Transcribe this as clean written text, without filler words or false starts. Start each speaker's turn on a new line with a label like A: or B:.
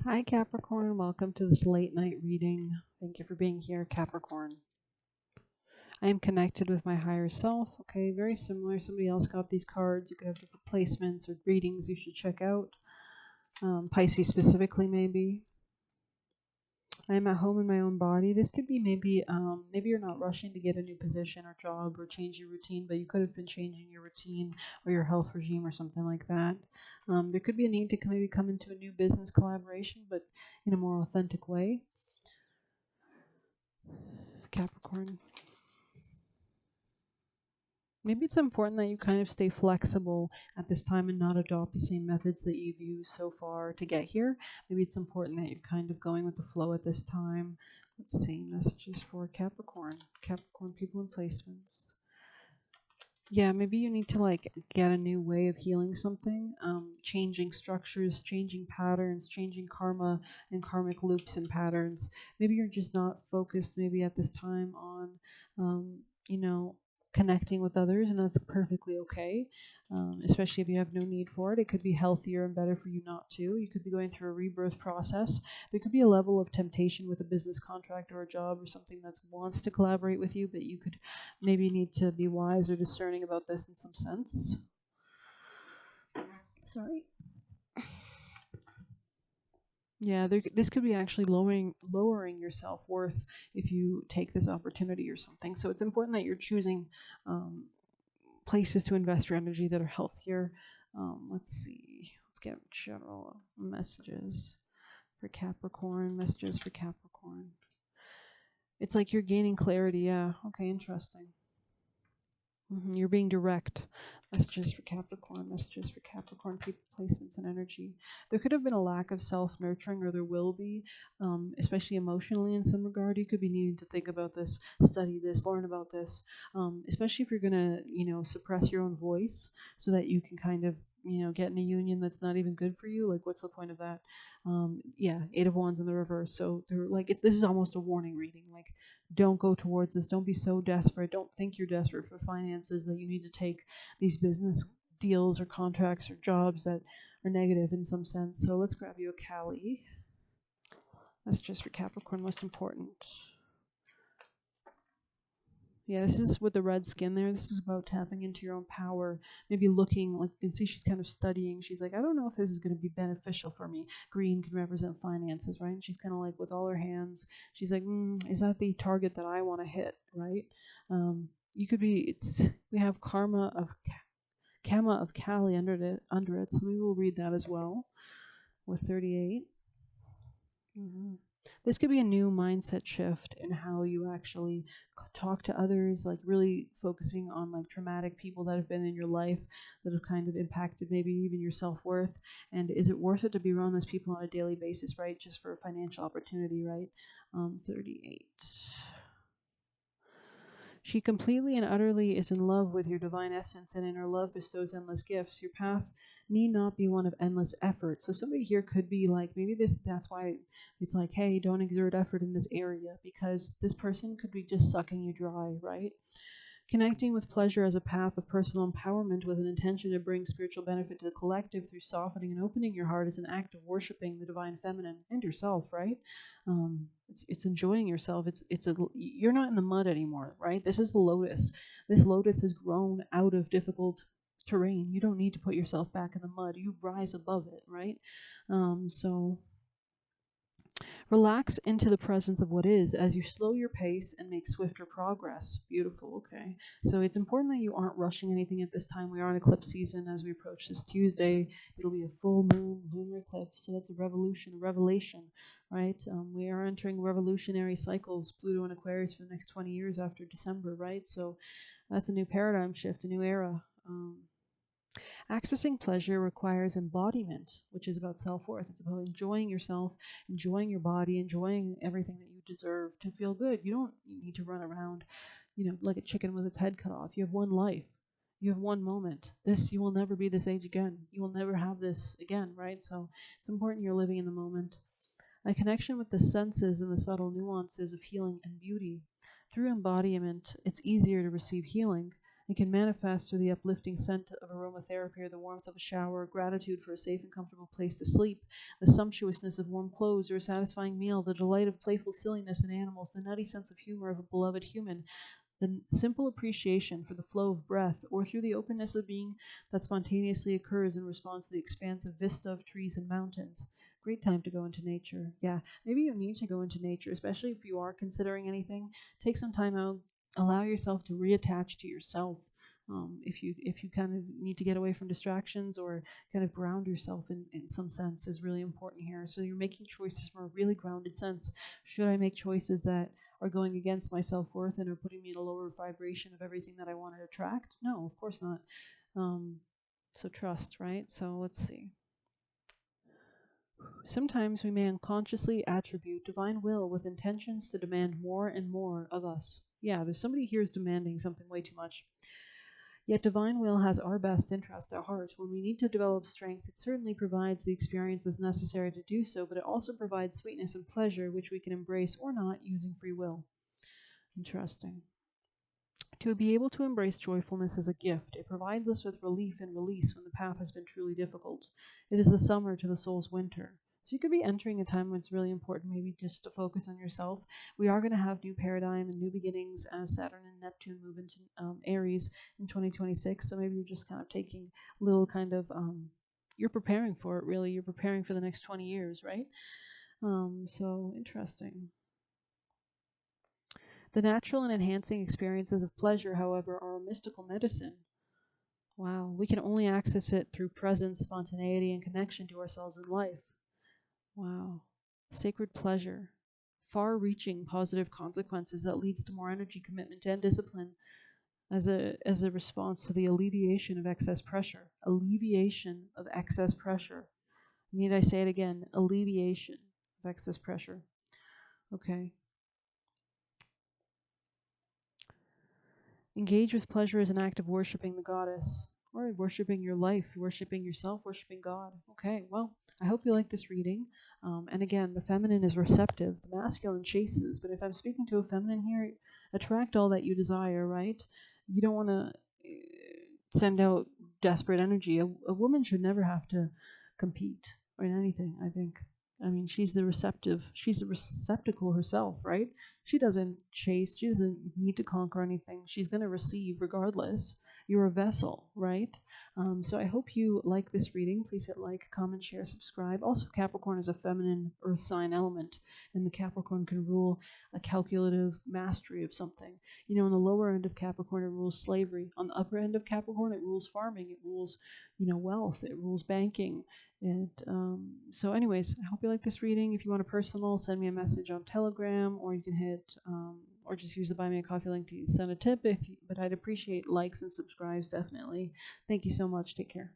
A: Hi, Capricorn. Welcome to this late night reading. Thank you for being here, Capricorn. I am connected with my higher self. Okay, very similar. Somebody else got these cards. You could have different placements or readings you should check out. Pisces specifically, maybe. I am at home in my own body. This could be maybe you're not rushing to get a new position or job or change your routine, but you could have been changing your routine or your health regime or something like that. There could be a need to maybe come into a new business collaboration, but in a more authentic way. Capricorn. Maybe it's important that you kind of stay flexible at this time and not adopt the same methods that you've used so far to get here. Maybe it's important that you're kind of going with the flow at this time. Let's see, messages for Capricorn. Capricorn people and placements. Yeah, maybe you need to get a new way of healing something, changing structures, changing patterns, changing karma and karmic loops and patterns. Maybe you're just not focused maybe at this time on, um, you know, connecting with others, and that's perfectly okay, especially if you have no need for it. It could be healthier and better for you not to. You could be going through a rebirth process. There could be a level of temptation with a business contract or a job or something that wants to collaborate with you, but you could maybe need to be wise or discerning about this in some sense. Sorry. Yeah, this could be actually lowering your self-worth if you take this opportunity or something. So it's important that you're choosing um, places to invest your energy that are healthier. Let's see. Let's get general messages for Capricorn. Messages for Capricorn. It's like you're gaining clarity. Yeah. Okay. Interesting. You're being direct. Messages for Capricorn, messages for Capricorn, people, placements, and energy. There could have been a lack of self nurturing, or there will be, especially emotionally in some regard. You could be needing to think about this, study this, learn about this, especially if you're going to, suppress your own voice so that you can kind of, get in a union that's not even good for you. Like, what's the point of that? Yeah, Eight of Wands in the reverse. So they're like, this is almost a warning reading. Like, don't go towards this. Don't be so desperate. Don't think you're desperate for finances that you need to take these business deals or contracts or jobs that are negative in some sense. So let's grab you a Cali. That's just for Capricorn, most important. Yeah, this is with the red skin there. This is about tapping into your own power. Maybe looking, like you can see she's kind of studying. She's like, I don't know if this is going to be beneficial for me. Green can represent finances, right? And she's kind of like with all her hands. She's like, is that the target that I want to hit, right? You could be. We have Kama of Kali under it. So maybe we'll read that as well with 38. This could be a new mindset shift in how you actually talk to others, like really focusing on like traumatic people that have been in your life that have kind of impacted maybe even your self-worth. And is it worth it to be around those people on a daily basis, right? Just for a financial opportunity, right? 38. She completely and utterly is in love with your divine essence, and in her love bestows endless gifts. Your path need not be one of endless effort. So somebody here could be like, maybe that's why it's like, hey, don't exert effort in this area, because this person could be just sucking you dry, right? Connecting with pleasure as a path of personal empowerment with an intention to bring spiritual benefit to the collective through softening and opening your heart is an act of worshiping the divine feminine and yourself, right? It's enjoying yourself. You're not in the mud anymore, right? This is the lotus. This lotus has grown out of difficult terrain. You don't need to put yourself back in the mud. You rise above it, right? So relax into the presence of what is as you slow your pace and make swifter progress. Beautiful. Okay. So it's important that you aren't rushing anything at this time. We are in eclipse season as we approach this Tuesday. It'll be a full moon lunar eclipse. So that's a revolution, a revelation, right? We are entering revolutionary cycles, Pluto and Aquarius, for the next 20 years after December, right? So that's a new paradigm shift, a new era. Accessing pleasure requires embodiment, which is about self-worth. It's about enjoying yourself, enjoying your body, enjoying everything that you deserve to feel good. You don't need to run around, like a chicken with its head cut off. You have one life. You have one moment. You will never be this age again. You will never have this again, right? So it's important you're living in the moment. A connection with the senses and the subtle nuances of healing and beauty. Through embodiment, it's easier to receive healing It can manifest through the uplifting scent of aromatherapy or the warmth of a shower, gratitude for a safe and comfortable place to sleep, the sumptuousness of warm clothes or a satisfying meal, the delight of playful silliness in animals, the nutty sense of humor of a beloved human, the simple appreciation for the flow of breath, or through the openness of being that spontaneously occurs in response to the expansive vista of trees and mountains. Great time to go into nature. Yeah, maybe you need to go into nature, especially if you are considering anything. Take some time out, allow yourself to reattach to yourself. If you kind of need to get away from distractions or kind of ground yourself in some sense is really important here. So you're making choices from a really grounded sense. Should I make choices that are going against my self-worth and are putting me in a lower vibration of everything that I want to attract? No, of course not. Um, so trust, right? So let's see. Sometimes we may unconsciously attribute divine will with intentions to demand more and more of us. Yeah, there's somebody here who's demanding something way too much. Yet divine will has our best interest at heart. When we need to develop strength, it certainly provides the experiences necessary to do so, but it also provides sweetness and pleasure, which we can embrace or not using free will. Interesting. To be able to embrace joyfulness as a gift, it provides us with relief and release when the path has been truly difficult. It is the summer to the soul's winter. So you could be entering a time when it's really important maybe just to focus on yourself. We are going to have new paradigm and new beginnings as Saturn and Neptune move into Aries in 2026. So maybe you're just kind of taking a little kind of, you're preparing for it really. You're preparing for the next 20 years, right? So interesting. The natural and enhancing experiences of pleasure, however, are a mystical medicine. Wow, we can only access it through presence, spontaneity, and connection to ourselves in life. Wow. Sacred pleasure. Far-reaching positive consequences that leads to more energy, commitment, and discipline as a response to the alleviation of excess pressure. Alleviation of excess pressure. Need I say it again? Alleviation of excess pressure. Okay. Engage with pleasure as an act of worshiping the goddess, or worshiping your life, worshiping yourself, worshiping God. Okay, well, I hope you like this reading. And again, the feminine is receptive, the masculine chases. But if I'm speaking to a feminine here, attract all that you desire, right? You don't want to send out desperate energy. A woman should never have to compete in anything, I think. I mean, she's the receptacle herself, right? She doesn't chase, she doesn't need to conquer anything. She's going to receive regardless. You're a vessel, right? So I hope you like this reading. Please hit like, comment, share, subscribe. Also, Capricorn is a feminine earth sign element, and the Capricorn can rule a calculative mastery of something. You know, on the lower end of Capricorn, it rules slavery. On the upper end of Capricorn, it rules farming. It rules, wealth. It rules banking. And so anyways, I hope you like this reading. If you want a personal, send me a message on Telegram, or you can hit, or just use the Buy Me a Coffee link to send a tip. But I'd appreciate likes and subscribes, definitely. Thank you so much. Take care.